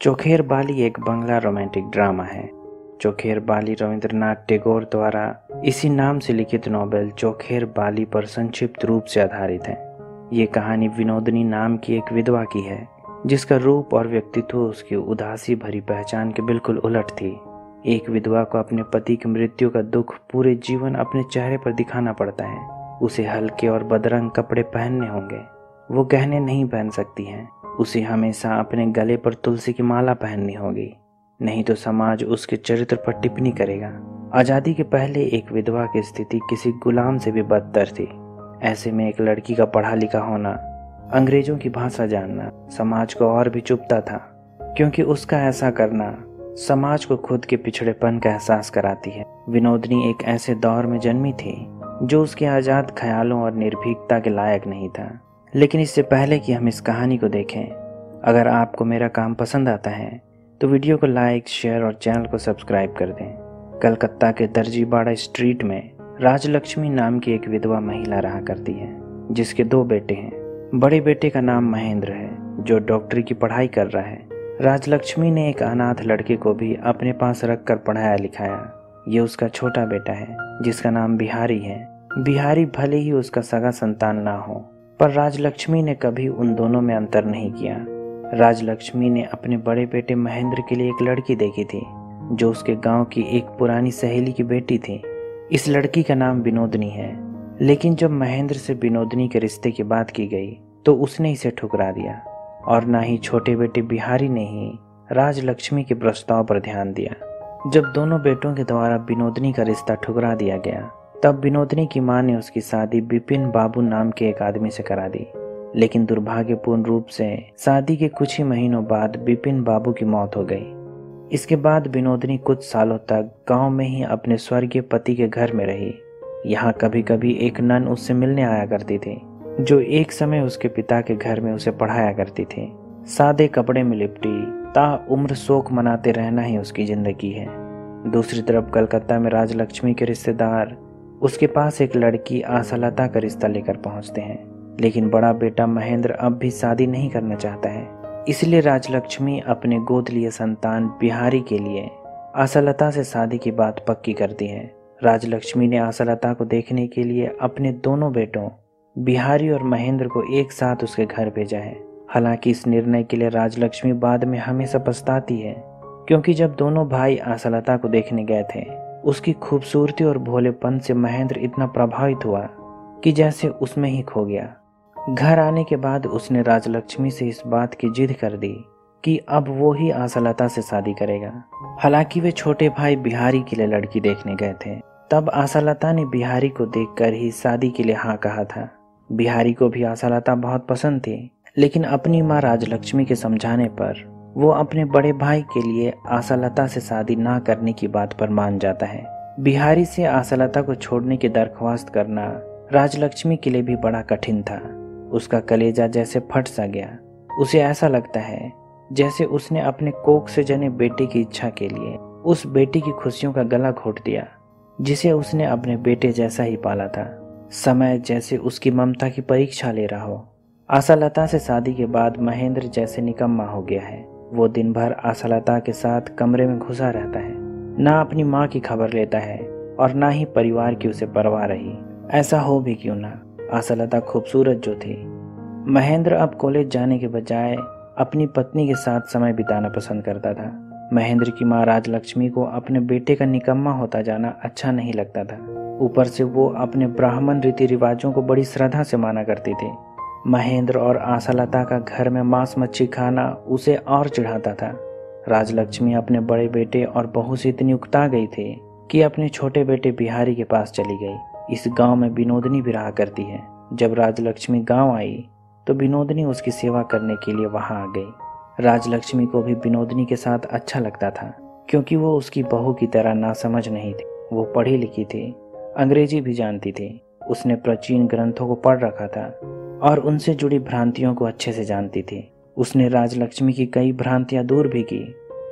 चोखेर बाली एक Bangla romantic drama है। चोखेर बाली रविंद्रनाथ टैगोर द्वारा इसी नाम से लिखित नॉवेल चोखेर बाली पर संक्षिप्त रूप से आधारित है। ये कहानी विनोदिनी नाम की एक विधवा की है, जिसका रूप और व्यक्तित्व उसकी उदासी भरी पहचान के बिल्कुल उलट थी। एक विधवा को अपने पति की मृत्यु का दुख पूरे जीवन अपने चेहरे पर दिखाना पड़ता है। उसे हल्के और बदरंग कपड़े पहनने होंगे, वो गहने नहीं पहन सकती हैं। उसे हमेशा अपने गले पर तुलसी की माला पहननी होगी, नहीं तो समाज उसके चरित्र पर टिप्पणी करेगा। आज़ादी के पहले एक विधवा की स्थिति किसी गुलाम से भी बदतर थी। ऐसे में एक लड़की का पढ़ा लिखा होना, अंग्रेजों की भाषा जानना समाज को और भी चुभता था, क्योंकि उसका ऐसा करना समाज को खुद के पिछड़ेपन का एहसास कराती है। विनोदिनी एक ऐसे दौर में जन्मी थी जो उसके आज़ाद ख्यालों और निर्भीकता के लायक नहीं था। लेकिन इससे पहले कि हम इस कहानी को देखें, अगर आपको मेरा काम पसंद आता है तो वीडियो को लाइक, शेयर और चैनल को सब्सक्राइब कर दें। कलकत्ता के दर्जीबाड़ा स्ट्रीट में राजलक्ष्मी नाम की एक विधवा महिला रहा करती है, जिसके 2 बेटे हैं। बड़े बेटे का नाम महेंद्र है, जो डॉक्टरी की पढ़ाई कर रहा है। राजलक्ष्मी ने एक अनाथ लड़के को भी अपने पास रखकर पढ़ाया लिखाया। ये उसका छोटा बेटा है, जिसका नाम बिहारी है। बिहारी भले ही उसका सगा संतान ना हो, पर राजलक्ष्मी ने कभी उन दोनों में अंतर नहीं किया। राजलक्ष्मी ने अपने बड़े बेटे महेंद्र के लिए एक लड़की देखी थी, जो उसके गांव की एक पुरानी सहेली की बेटी थी। इस लड़की का नाम विनोदिनी है। लेकिन जब महेंद्र से विनोदिनी के रिश्ते की बात की गई तो उसने इसे ठुकरा दिया, और ना ही छोटे बेटे बिहारी ने ही राजलक्ष्मी के प्रस्ताव पर ध्यान दिया। जब दोनों बेटों के द्वारा विनोदिनी का रिश्ता ठुकरा दिया गया, तब विनोदिनी की मां ने उसकी शादी बिपिन बाबू नाम के एक आदमी से करा दी। लेकिन दुर्भाग्यपूर्ण रूप से शादी के कुछ ही महीनों बाद बिपिन बाबू की मौत हो गई। इसके बाद विनोदिनी कुछ सालों तक गांव में ही अपने स्वर्गीय पति के घर में रही। यहाँ कभी कभी एक नन उससे मिलने आया करती थी, जो एक समय उसके पिता के घर में उसे पढ़ाया करती थी। सादे कपड़े में लिपटी ताउम्र शोक मनाते रहना ही उसकी जिंदगी है। दूसरी तरफ कलकत्ता में राजलक्ष्मी के रिश्तेदार उसके पास एक लड़की आशालता का रिश्ता लेकर पहुंचते हैं। लेकिन बड़ा बेटा महेंद्र अब भी शादी नहीं करना चाहता है, इसलिए राजलक्ष्मी अपने गोद लिए संतान बिहारी के लिए आशालता से शादी की बात पक्की करती है। राजलक्ष्मी ने आशालता को देखने के लिए अपने दोनों बेटों बिहारी और महेंद्र को एक साथ उसके घर भेजा है। हालांकि इस निर्णय के लिए राजलक्ष्मी बाद में हमेशा पछताती है, क्योंकि जब दोनों भाई आशालता को देखने गए थे, उसकी खूबसूरती और भोलेपन से महेंद्र इतना प्रभावित हुआ कि जैसे उसमें ही खो गया। घर आने के बाद उसने राजलक्ष्मी से इस बात की जिद कर दी कि अब वो ही आशालता से शादी करेगा। हालांकि वे छोटे भाई बिहारी के लिए लड़की देखने गए थे, तब आशालता ने बिहारी को देखकर ही शादी के लिए हाँ कहा था। बिहारी को भी आशालता बहुत पसंद थी, लेकिन अपनी माँ राजलक्ष्मी के समझाने पर वो अपने बड़े भाई के लिए आशालता से शादी ना करने की बात पर मान जाता है। बिहारी से आशालता को छोड़ने की दरख्वास्त करना राजलक्ष्मी के लिए भी बड़ा कठिन था। उसका कलेजा जैसे फट सा गया। उसे ऐसा लगता है जैसे उसने अपने कोख से जने बेटे की इच्छा के लिए उस बेटी की खुशियों का गला घोट दिया, जिसे उसने अपने बेटे जैसा ही पाला था। समय जैसे उसकी ममता की परीक्षा ले रहा हो। आशालता से शादी के बाद महेंद्र जैसे निकम्मा हो गया है। वो दिन भर आशालता के साथ कमरे में घुसा रहता है, ना अपनी माँ की खबर लेता है और ना ही परिवार की उसे परवाह रही। ऐसा हो भी क्यों ना, आशालता खूबसूरत जो थी। महेंद्र अब कॉलेज जाने के बजाय अपनी पत्नी के साथ समय बिताना पसंद करता था। महेंद्र की माँ राजलक्ष्मी को अपने बेटे का निकम्मा होता जाना अच्छा नहीं लगता था। ऊपर से वो अपने ब्राह्मण रीति रिवाजों को बड़ी श्रद्धा से माना करती थी। महेंद्र और आशालता का घर में मांस मच्छी खाना उसे और चिढ़ाता था। राजलक्ष्मी अपने बड़े बेटे और बहू से इतनी उकता गई थी कि अपने छोटे बेटे बिहारी के पास चली गई। इस गांव में विनोदिनी भी रहा करती है। जब राजलक्ष्मी गांव आई तो विनोदिनी उसकी सेवा करने के लिए वहां आ गई। राजलक्ष्मी को भी विनोदिनी के साथ अच्छा लगता था, क्योंकि वो उसकी बहू की तरह नासमझ नहीं थी। वो पढ़ी लिखी थी, अंग्रेजी भी जानती थी। उसने प्राचीन ग्रंथों को पढ़ रखा था और उनसे जुड़ी भ्रांतियों को अच्छे से जानती थी। उसने राजलक्ष्मी की कई भ्रांतियां दूर भी की।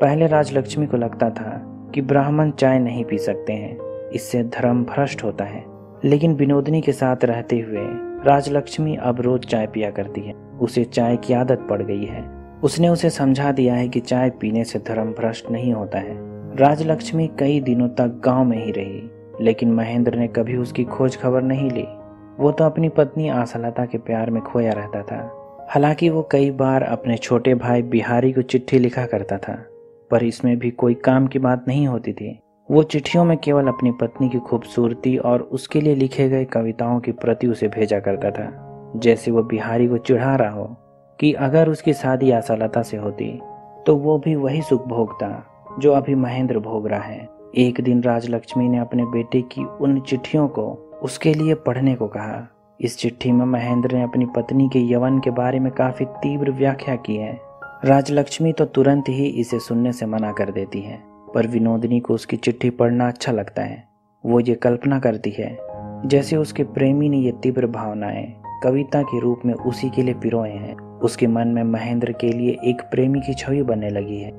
पहले राजलक्ष्मी को लगता था कि ब्राह्मण चाय नहीं पी सकते हैं, इससे धर्म भ्रष्ट होता है। लेकिन विनोदिनी के साथ रहते हुए राजलक्ष्मी अब रोज चाय पिया करती है। उसे चाय की आदत पड़ गई है। उसने उसे समझा दिया है कि चाय पीने से धर्म भ्रष्ट नहीं होता है। राजलक्ष्मी कई दिनों तक गांव में ही रही, लेकिन महेंद्र ने कभी उसकी खोज खबर नहीं ली। वो तो अपनी पत्नी आशालता के प्यार में खोया रहता था। हालांकि वो कई बार अपने छोटे भाई बिहारी को चिट्ठी लिखा करता था, पर इसमें भी कोई काम की बात नहीं होती थी। वो चिट्ठियों में केवल अपनी पत्नी की खूबसूरती और उसके लिए लिखे गए कविताओं की प्रति उसे भेजा करता था, जैसे वो बिहारी को चिढ़ा रहा हो कि अगर उसकी शादी आशालता से होती तो वो भी वही सुख भोगता जो अभी महेंद्र भोग रहा है। एक दिन राजलक्ष्मी ने अपने बेटे की उन चिट्ठियों को उसके लिए पढ़ने को कहा। इस चिट्ठी में महेंद्र ने अपनी पत्नी के यौवन के बारे में काफी तीव्र व्याख्या की है। राजलक्ष्मी तो तुरंत ही इसे सुनने से मना कर देती है, पर विनोदिनी को उसकी चिट्ठी पढ़ना अच्छा लगता है। वो ये कल्पना करती है जैसे उसके प्रेमी ने ये तीव्र भावनाएं कविता के रूप में उसी के लिए पिरोए हैं। उसके मन में महेंद्र के लिए एक प्रेमी की छवि बनने लगी है।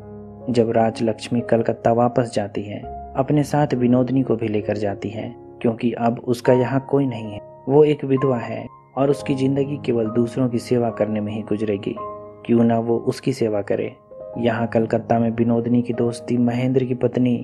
जब राजलक्ष्मी कलकत्ता वापस जाती है, अपने साथ विनोदिनी को भी लेकर जाती है, क्योंकि अब उसका यहाँ कोई नहीं है। वो एक विधवा है और उसकी जिंदगी केवल दूसरों की सेवा करने में ही गुजरेगी। क्यों ना वो उसकी सेवा करे। यहाँ कलकत्ता में विनोदिनी की दोस्ती महेंद्र की पत्नी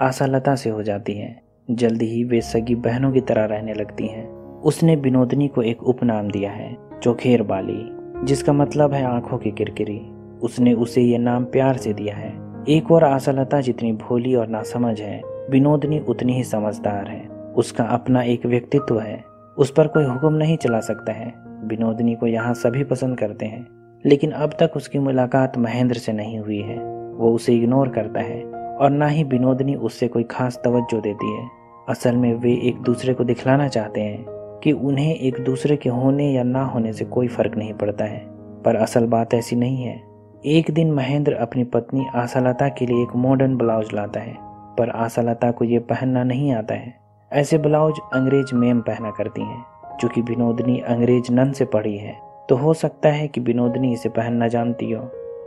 आशालता से हो जाती है। जल्दी ही वे सगी बहनों की तरह रहने लगती हैं। उसने विनोदिनी को एक उपनाम दिया है, चोखेर बाली, जिसका मतलब है आंखों की किरकिरी। उसने उसे ये नाम प्यार से दिया है। एक और आशालता जितनी भोली और नासमझ है, विनोदिनी उतनी ही समझदार है। उसका अपना एक व्यक्तित्व है, उस पर कोई हुक्म नहीं चला सकता है। विनोदिनी को यहाँ सभी पसंद करते हैं, लेकिन अब तक उसकी मुलाकात महेंद्र से नहीं हुई है। वो उसे इग्नोर करता है और ना ही विनोदिनी उससे कोई खास तवज्जो देती है। असल में वे एक दूसरे को दिखलाना चाहते हैं कि उन्हें एक दूसरे के होने या ना होने से कोई फर्क नहीं पड़ता है, पर असल बात ऐसी नहीं है। एक दिन महेंद्र अपनी पत्नी आशालता के लिए एक मॉडर्न ब्लाउज लाता है, पर आशालता को ये पहनना नहीं आता है। ऐसे ब्लाउज अंग्रेज मेम पहना करती हैं। चूंकि विनोदिनी अंग्रेज नन से पढ़ी है, तो हो सकता है कि विनोदिनी इसे पहनना जानती हो।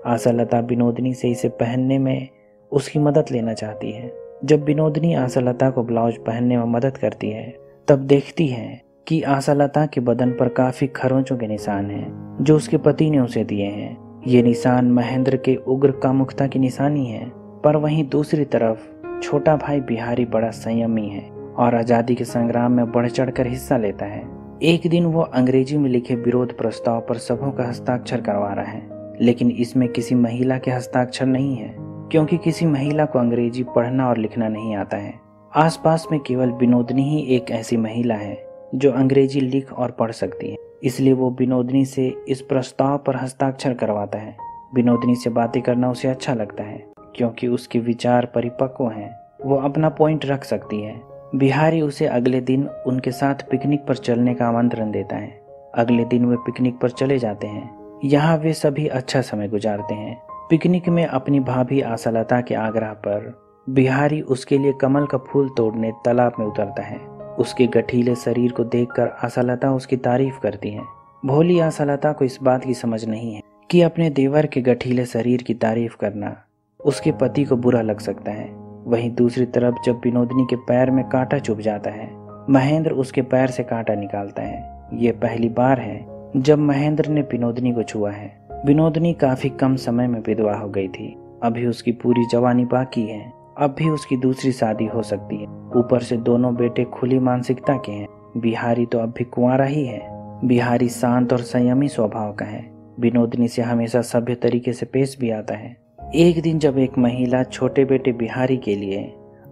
आशालता विनोदिनी से इसे पहनने में उसकी मदद लेना चाहती है। जब विनोदिनी आशालता को ब्लाउज पहनने में मदद करती है, तब देखती है कि आशालता के बदन पर काफी खरोंचों के निशान हैं, जो उसके पति ने उसे दिए हैं। ये निशान महेंद्र के उग्र कामुकता की निशानी है। पर वहीं दूसरी तरफ छोटा भाई बिहारी बड़ा संयमी है और आजादी के संग्राम में बढ़ चढ़कर हिस्सा लेता है। एक दिन वो अंग्रेजी में लिखे विरोध प्रस्ताव पर सबों का हस्ताक्षर करवा रहा है, लेकिन इसमें किसी महिला के हस्ताक्षर नहीं है, क्योंकि किसी महिला को अंग्रेजी पढ़ना और लिखना नहीं आता है। आसपास में केवल विनोदिनी ही एक ऐसी महिला है जो अंग्रेजी लिख और पढ़ सकती है। इसलिए वो विनोदिनी से इस प्रस्ताव पर हस्ताक्षर करवाता है। विनोदिनी से बातें करना उसे अच्छा लगता है, क्योंकि उसके विचार परिपक्व हैं। वो अपना पॉइंट रख सकती है। बिहारी उसे अगले दिन उनके साथ पिकनिक पर चलने का आमंत्रण देता है। अगले दिन वे पिकनिक पर चले जाते हैं। यहाँ वे सभी अच्छा समय गुजारते हैं। पिकनिक में अपनी भाभी आशालता के आग्रह पर बिहारी उसके लिए कमल का फूल तोड़ने तालाब में उतरता है। उसके गठीले शरीर को देखकर आशालता उसकी तारीफ करती है। भोली आशालता को इस बात की समझ नहीं है कि अपने देवर के गठीले शरीर की तारीफ करना उसके पति को बुरा लग सकता है। वहीं दूसरी तरफ जब विनोदिनी के पैर में कांटा चुभ जाता है, महेंद्र उसके पैर से कांटा निकालता है। ये पहली बार है जब महेंद्र ने विनोदिनी को छुआ है। विनोदिनी काफी कम समय में विधवा हो गई थी। अभी उसकी पूरी जवानी बाकी है। अब भी उसकी दूसरी शादी हो सकती है। ऊपर से दोनों बेटे खुली मानसिकता के हैं। बिहारी तो अब भी कुंवारा ही है। बिहारी शांत और संयमी स्वभाव का है। विनोदिनी से हमेशा सभ्य तरीके से पेश भी आता है। एक दिन जब एक महिला छोटे बेटे बिहारी के लिए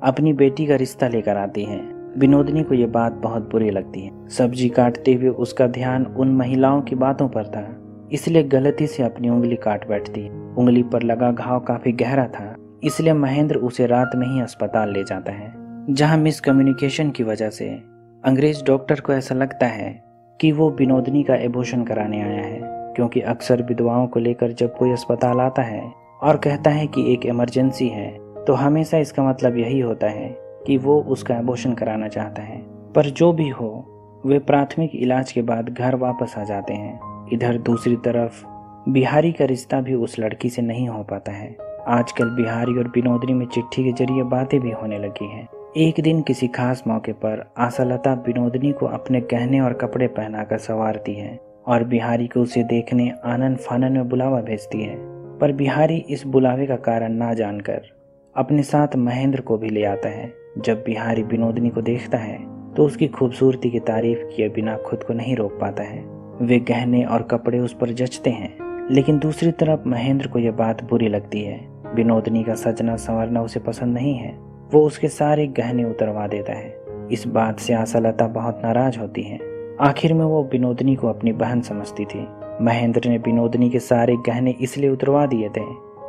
अपनी बेटी का रिश्ता लेकर आती है, विनोदिनी को यह बात बहुत बुरी लगती है। सब्जी काटते हुए उसका ध्यान उन महिलाओं की बातों पर था, इसलिए गलती से अपनी उंगली काट बैठती है। उंगली पर लगा घाव काफी गहरा था, इसलिए महेंद्र उसे रात में ही अस्पताल ले जाता है, जहां मिसकम्युनिकेशन की वजह से अंग्रेज डॉक्टर को ऐसा लगता है कि वो विनोदिनी का एबॉर्शन कराने आया है। क्योंकि अक्सर विधवाओं को लेकर जब कोई अस्पताल आता है और कहता है कि एक इमरजेंसी है, तो हमेशा इसका मतलब यही होता है कि वो उसका एबॉर्शन कराना चाहता है। पर जो भी हो, वे प्राथमिक इलाज के बाद घर वापस आ जाते हैं। इधर दूसरी तरफ बिहारी का रिश्ता भी उस लड़की से नहीं हो पाता है। आजकल बिहारी और विनोदिनी में चिट्ठी के जरिए बातें भी होने लगी हैं। एक दिन किसी खास मौके पर आशालता विनोदिनी को अपने गहने और कपड़े पहनाकर संवारती है और बिहारी को उसे देखने आनन फानन में बुलावा भेजती है। पर बिहारी इस बुलावे का कारण ना जानकर अपने साथ महेंद्र को भी ले आता है। जब बिहारी विनोदनी को देखता है तो उसकी खूबसूरती की तारीफ किए बिना खुद को नहीं रोक पाता है। वे गहने और कपड़े उस पर जचते हैं, लेकिन दूसरी तरफ महेंद्र को यह बात बुरी लगती है। विनोदनी का सजना संवरना उसे पसंद नहीं है। वो उसके सारे गहने उतरवा देता है। इस बात से आशालता बहुत नाराज होती है। आखिर में वो विनोदनी को अपनी बहन समझती थी। महेंद्र ने विनोदनी के सारे गहने इसलिए उतरवा दिए थे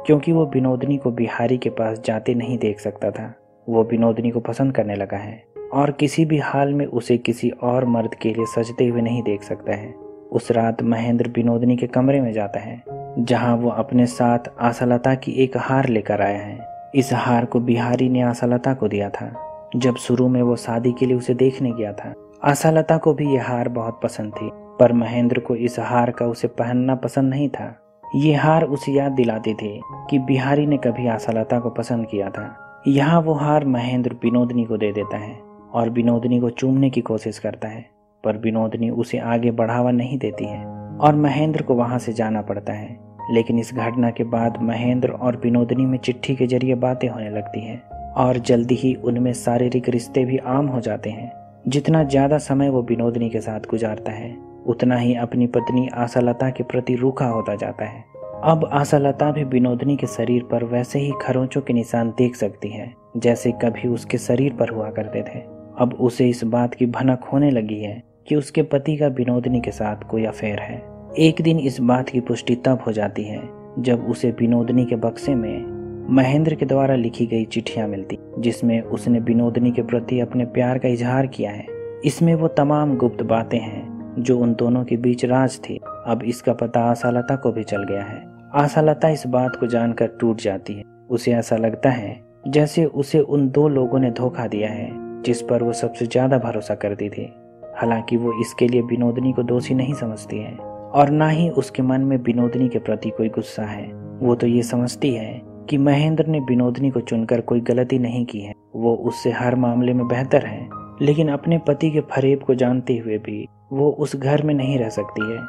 क्योंकि वो विनोदनी को बिहारी के पास जाते नहीं देख सकता था। वो विनोदनी को पसंद करने लगा है और किसी भी हाल में उसे किसी और मर्द के लिए सजते हुए नहीं देख सकता है। उस रात महेंद्र विनोदनी के कमरे में जाता है, जहां वो अपने साथ आशालता की एक हार लेकर आया है। इस हार को बिहारी ने आशालता को दिया था जब शुरू में वो शादी के लिए उसे देखने गया था। आशालता को भी यह हार बहुत पसंद थी, पर महेंद्र को इस हार का उसे पहनना पसंद नहीं था। ये हार उसे याद दिलाती थी कि बिहारी ने कभी आशालता को पसंद किया था। यहाँ वो हार महेंद्र विनोदनी को दे देता है और विनोदनी को चूमने की कोशिश करता है, पर विनोदनी उसे आगे बढ़ावा नहीं देती है और महेंद्र को वहां से जाना पड़ता है। लेकिन इस घटना के बाद महेंद्र और विनोदनी में चिट्ठी के जरिए बातें होने लगती हैं और जल्दी ही उनमें शारीरिक रिश्ते भी आम हो जाते हैं। जितना ज्यादा समय वो विनोदनी के साथ गुजारता है, उतना ही अपनी पत्नी आशालता के प्रति रूखा होता जाता है। अब आशालता भी विनोदनी के शरीर पर वैसे ही खरोंचों के निशान देख सकती है जैसे कभी उसके शरीर पर हुआ करते थे। अब उसे इस बात की भनक होने लगी है कि उसके पति का विनोदनी के साथ कोई अफेयर है। एक दिन इस बात की पुष्टि तब हो जाती है जब उसे विनोदनी के बक्से में महेंद्र के द्वारा लिखी गई चिट्ठियां मिलती, जिसमें उसने विनोदनी के प्रति अपने प्यार का इजहार किया है। इसमें वो तमाम गुप्त बातें हैं जो उन दोनों के बीच राज थी। अब इसका पता आशालता को भी चल गया है। आशालता इस बात को जानकर टूट जाती है। उसे ऐसा लगता है जैसे उसे उन दो लोगों ने धोखा दिया है जिस पर वो सबसे ज्यादा भरोसा करती थी। हालांकि वो इसके लिए विनोदनी को दोषी नहीं समझती है और ना ही उसके मन में विनोदनी के प्रति कोई गुस्सा है। वो तो ये समझती है कि महेंद्र ने विनोदनी को चुनकर कोई गलती नहीं की है। वो उससे हर मामले में बेहतर है, लेकिन अपने पति के फरेब को जानते हुए भी वो उस घर में नहीं रह सकती है।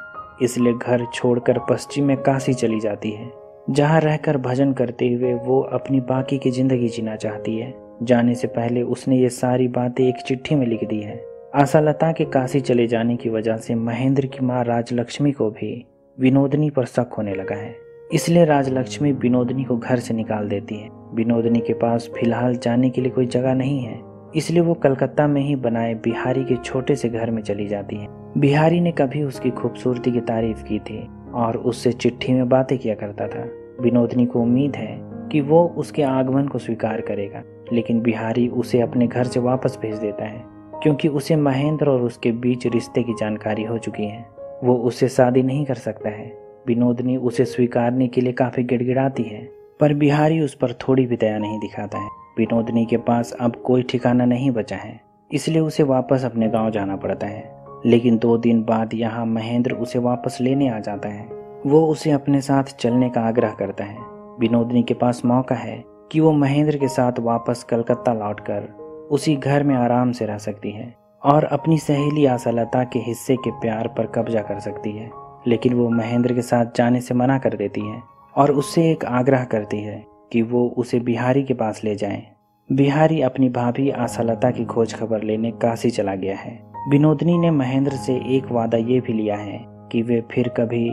इसलिए घर छोड़कर पश्चिम में काशी चली जाती है, जहाँ रहकर भजन करते हुए वो अपनी बाकी की जिंदगी जीना चाहती है। जाने से पहले उसने ये सारी बातें एक चिट्ठी में लिख दी है। आशालता के काशी चले जाने की वजह से महेंद्र की माँ राजलक्ष्मी को भी विनोदनी पर शक होने लगा है। इसलिए राजलक्ष्मी विनोदनी को घर से निकाल देती है। विनोदनी के पास फिलहाल जाने के लिए कोई जगह नहीं है, इसलिए वो कलकत्ता में ही बनाए बिहारी के छोटे से घर में चली जाती है। बिहारी ने कभी उसकी खूबसूरती की तारीफ की थी और उससे चिट्ठी में बातें किया करता था। विनोदनी को उम्मीद है कि वो उसके आगमन को स्वीकार करेगा, लेकिन बिहारी उसे अपने घर से वापस भेज देता है क्योंकि उसे महेंद्र और उसके बीच रिश्ते की जानकारी हो चुकी है। वो उससे शादी नहीं कर सकता है। विनोदनी उसे स्वीकारने के लिए काफी गिड़गिड़ाती है, पर बिहारी उस पर थोड़ी भी दया नहीं दिखाता है। विनोदनी के पास अब कोई ठिकाना नहीं बचा है, इसलिए उसे वापस अपने गांव जाना पड़ता है। लेकिन 2 दिन बाद यहाँ महेंद्र उसे वापस लेने आ जाता है। वो उसे अपने साथ चलने का आग्रह करता है। विनोदनी के पास मौका है कि वो महेंद्र के साथ वापस कलकत्ता लौटकर उसी घर में आराम से रह सकती है और अपनी सहेली आशालता के हिस्से के प्यार पर कब्जा कर सकती है। लेकिन वो महेंद्र के साथ जाने से मना कर देती है और उससे एक आग्रह करती है कि वो उसे बिहारी के पास ले जाए। बिहारी अपनी भाभी आशालता की खोज खबर लेने काशी चला गया है। विनोदनी ने महेंद्र से एक वादा ये भी लिया है कि वे फिर कभी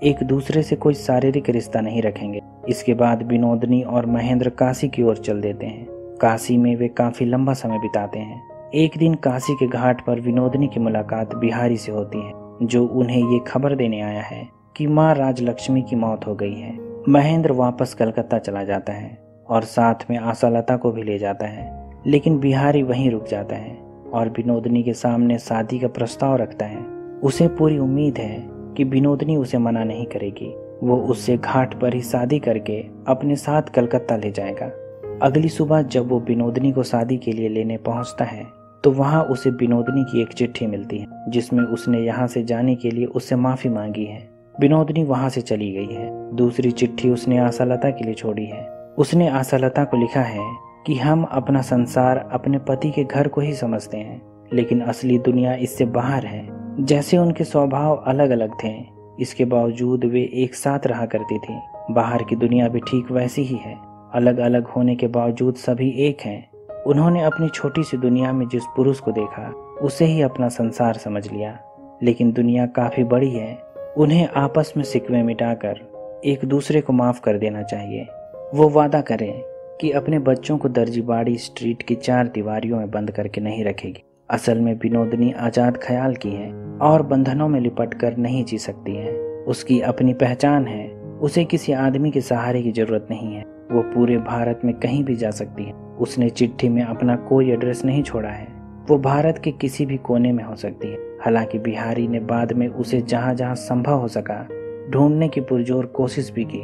एक दूसरे से कोई शारीरिक रिश्ता नहीं रखेंगे। इसके बाद विनोदनी और महेंद्र काशी की ओर चल देते हैं। काशी में वे काफी लंबा समय बिताते हैं। एक दिन काशी के घाट पर विनोदनी की मुलाकात बिहारी से होती है, जो उन्हें ये खबर देने आया है कि माँ राजलक्ष्मी की मौत हो गई है। महेंद्र वापस कलकत्ता चला जाता है और साथ में आशालता को भी ले जाता है, लेकिन बिहारी वहीं रुक जाता है और विनोदनी के सामने शादी का प्रस्ताव रखता है। उसे पूरी उम्मीद है कि विनोदनी उसे मना नहीं करेगी। वो उससे घाट पर ही शादी करके अपने साथ कलकत्ता ले जाएगा। अगली सुबह जब वो विनोदनी को शादी के लिए लेने पहुंचता है तो वहां उसे विनोदनी की एक चिट्ठी मिलती है, जिसमें उसने यहाँ से जाने के लिए उससे माफी मांगी है। विनोदनी वहां से चली गई है। दूसरी चिट्ठी उसने आशालता के लिए छोड़ी है। उसने आशालता को लिखा है कि हम अपना संसार अपने पति के घर को ही समझते हैं, लेकिन असली दुनिया इससे बाहर है। जैसे उनके स्वभाव अलग अलग थे, इसके बावजूद वे एक साथ रहा करती थी। बाहर की दुनिया भी ठीक वैसी ही है। अलग अलग होने के बावजूद सभी एक हैं। उन्होंने अपनी छोटी सी दुनिया में जिस पुरुष को देखा उसे ही अपना संसार समझ लिया। लेकिन दुनिया काफी बड़ी है। उन्हें आपस में शिकवे मिटाकर एक दूसरे को माफ कर देना चाहिए। वो वादा करें कि अपने बच्चों को दर्जीबाड़ी स्ट्रीट की 4 दीवारियों में बंद करके नहीं रखेगी। असल में विनोदनी आजाद ख्याल की है और बंधनों में लिपट कर नहीं जी सकती है। उसकी अपनी पहचान है। उसे किसी आदमी के सहारे की जरूरत नहीं है। वो पूरे भारत में कहीं भी जा सकती है। उसने चिट्ठी में अपना कोई एड्रेस नहीं छोड़ा है। वो भारत के किसी भी कोने में हो सकती है। हालांकि बिहारी ने बाद में उसे जहां जहां संभव हो सका ढूंढने की पुरजोर कोशिश भी की,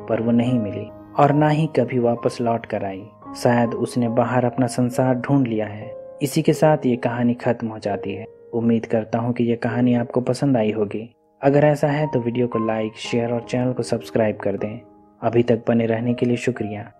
पर वो नहीं मिली और ना ही कभी वापस लौट कर आई। शायद उसने बाहर अपना संसार ढूंढ लिया है। इसी के साथ ये कहानी खत्म हो जाती है। उम्मीद करता हूँ कि ये कहानी आपको पसंद आई होगी। अगर ऐसा है तो वीडियो को लाइक, शेयर और चैनल को सब्सक्राइब कर दें। अभी तक बने रहने के लिए शुक्रिया।